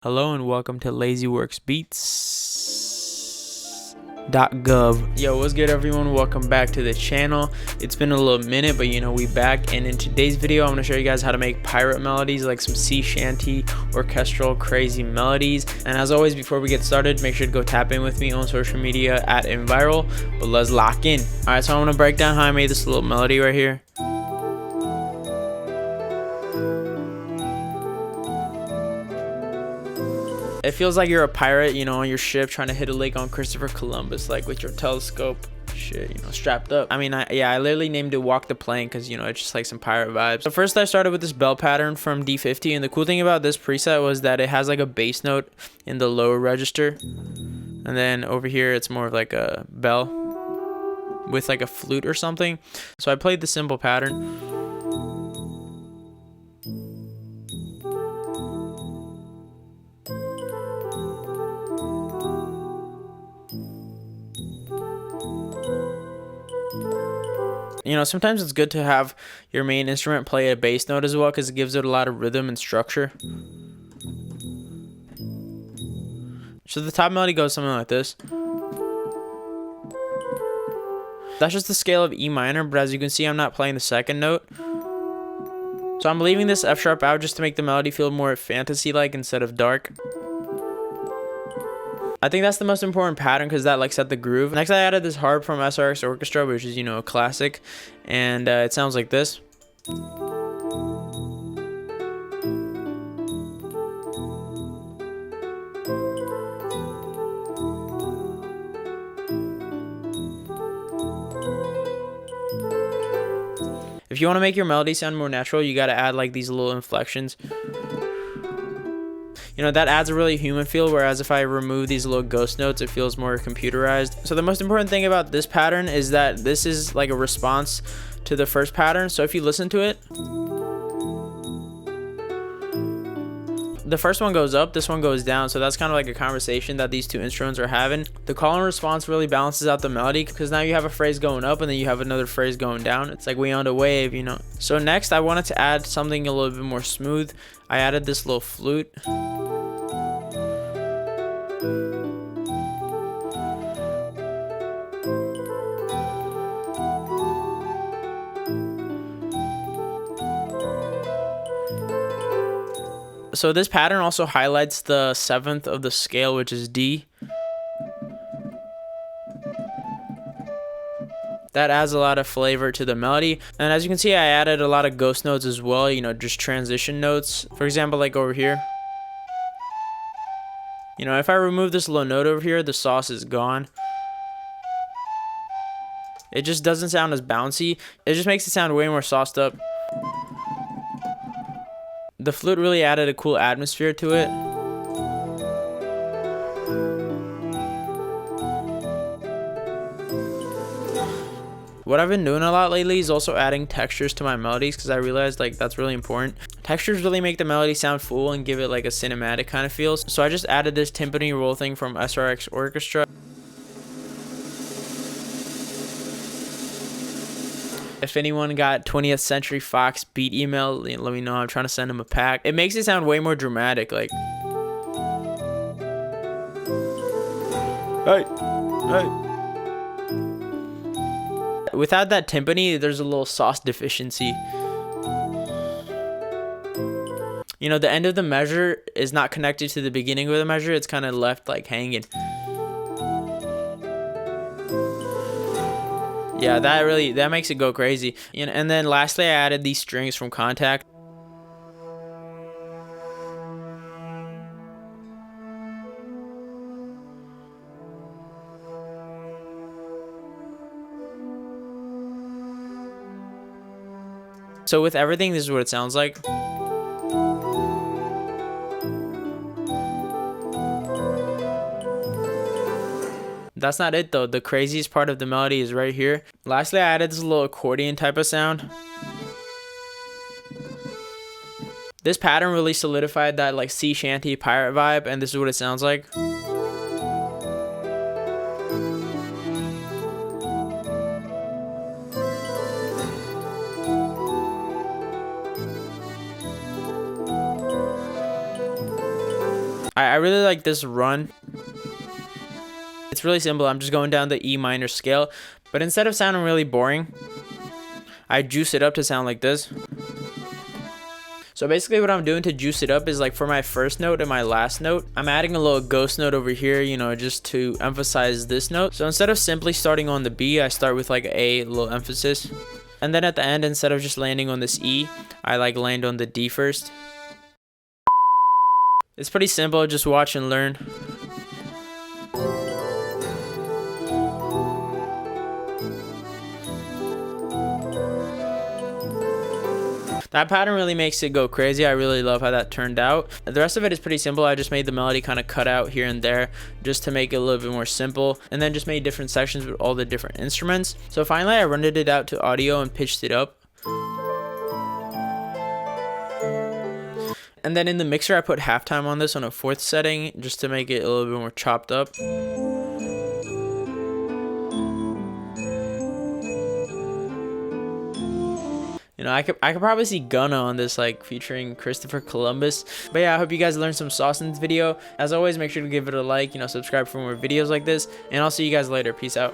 Hello and welcome to LazyWorksBeats.gov. Yo, what's good everyone? Welcome back to the channel. It's been a little minute, but we back, and in today's video I'm going to show you guys how to make pirate melodies, like some sea shanty, orchestral, crazy melodies. And as always, before we get started, make sure to go tap in with me on social media at inviral. But let's lock in. Alright, so I'm going to break down how I made this little melody right here. It feels like you're a pirate, on your ship trying to hit a lake on Christopher Columbus, like with your telescope, shit, strapped up. I mean, I literally named it Walk the Plank because, it's just like some pirate vibes. So first I started with this bell pattern from D50, and the cool thing about this preset was that it has like a bass note in the lower register. And then over here, it's more of like a bell with like a flute or something. So I played the simple pattern. Sometimes it's good to have your main instrument play a bass note as well because it gives it a lot of rhythm and structure. So the top melody goes something like this. That's just the scale of E minor, but as you can see, I'm not playing the second note. So I'm leaving this F sharp out just to make the melody feel more fantasy-like instead of dark. I think that's the most important pattern because that set the groove. Next I added this harp from SRX Orchestra, which is a classic, and it sounds like this. If you want to make your melody sound more natural, you got to add like these little inflections. That adds a really human feel, whereas if I remove these little ghost notes, it feels more computerized. So the most important thing about this pattern is that this is like a response to the first pattern. So if you listen to it, the first one goes up, this one goes down. So that's kind of like a conversation that these two instruments are having. The call and response really balances out the melody because now you have a phrase going up and then you have another phrase going down. It's like we on a wave, So next I wanted to add something a little bit more smooth. I added this little flute. So this pattern also highlights the 7th of the scale, which is D. That adds a lot of flavor to the melody. And as you can see, I added a lot of ghost notes as well, just transition notes. For example, like over here. If I remove this little note over here, the sauce is gone. It just doesn't sound as bouncy. It just makes it sound way more sauced up. The flute really added a cool atmosphere to it. What I've been doing a lot lately is also adding textures to my melodies because I realized that's really important. Textures really make the melody sound full and give it like a cinematic kind of feel. So I just added this timpani roll thing from SRX Orchestra. If anyone got 20th Century Fox beat email, let me know. I'm trying to send them a pack. It makes it sound way more dramatic, like. Hey. Without that timpani, there's a little sauce deficiency. The end of the measure is not connected to the beginning of the measure. It's kind of left hanging. Yeah, that makes it go crazy. And then lastly, I added these strings from Contact. So with everything, this is what it sounds like. That's not it though. The craziest part of the melody is right here. Lastly, I added this little accordion type of sound. This pattern really solidified that sea shanty pirate vibe, and this is what it sounds like. I really like this run. It's really simple. I'm just going down the E minor scale, but instead of sounding really boring, I juice it up to sound like this. So basically what I'm doing to juice it up is like for my first note and my last note, I'm adding a little ghost note over here, you know, just to emphasize this note. So instead of simply starting on the B, I start with like a little emphasis. And then at the end, instead of just landing on this E, I like land on the D first. It's pretty simple, just watch and learn. That pattern really makes it go crazy. I really love how that turned out. The rest of it is pretty simple. I just made the melody kind of cut out here and there just to make it a little bit more simple, and then just made different sections with all the different instruments. So finally I rendered it out to audio and pitched it up. And then in the mixer I put halftime on this on a 4th setting just to make it a little bit more chopped up. You know, I could probably see Gunna on this, like featuring Christopher Columbus. But yeah, I hope you guys learned some sauce in this video. As always, make sure to give it a like, you know, subscribe for more videos like this, and I'll see you guys later. Peace out.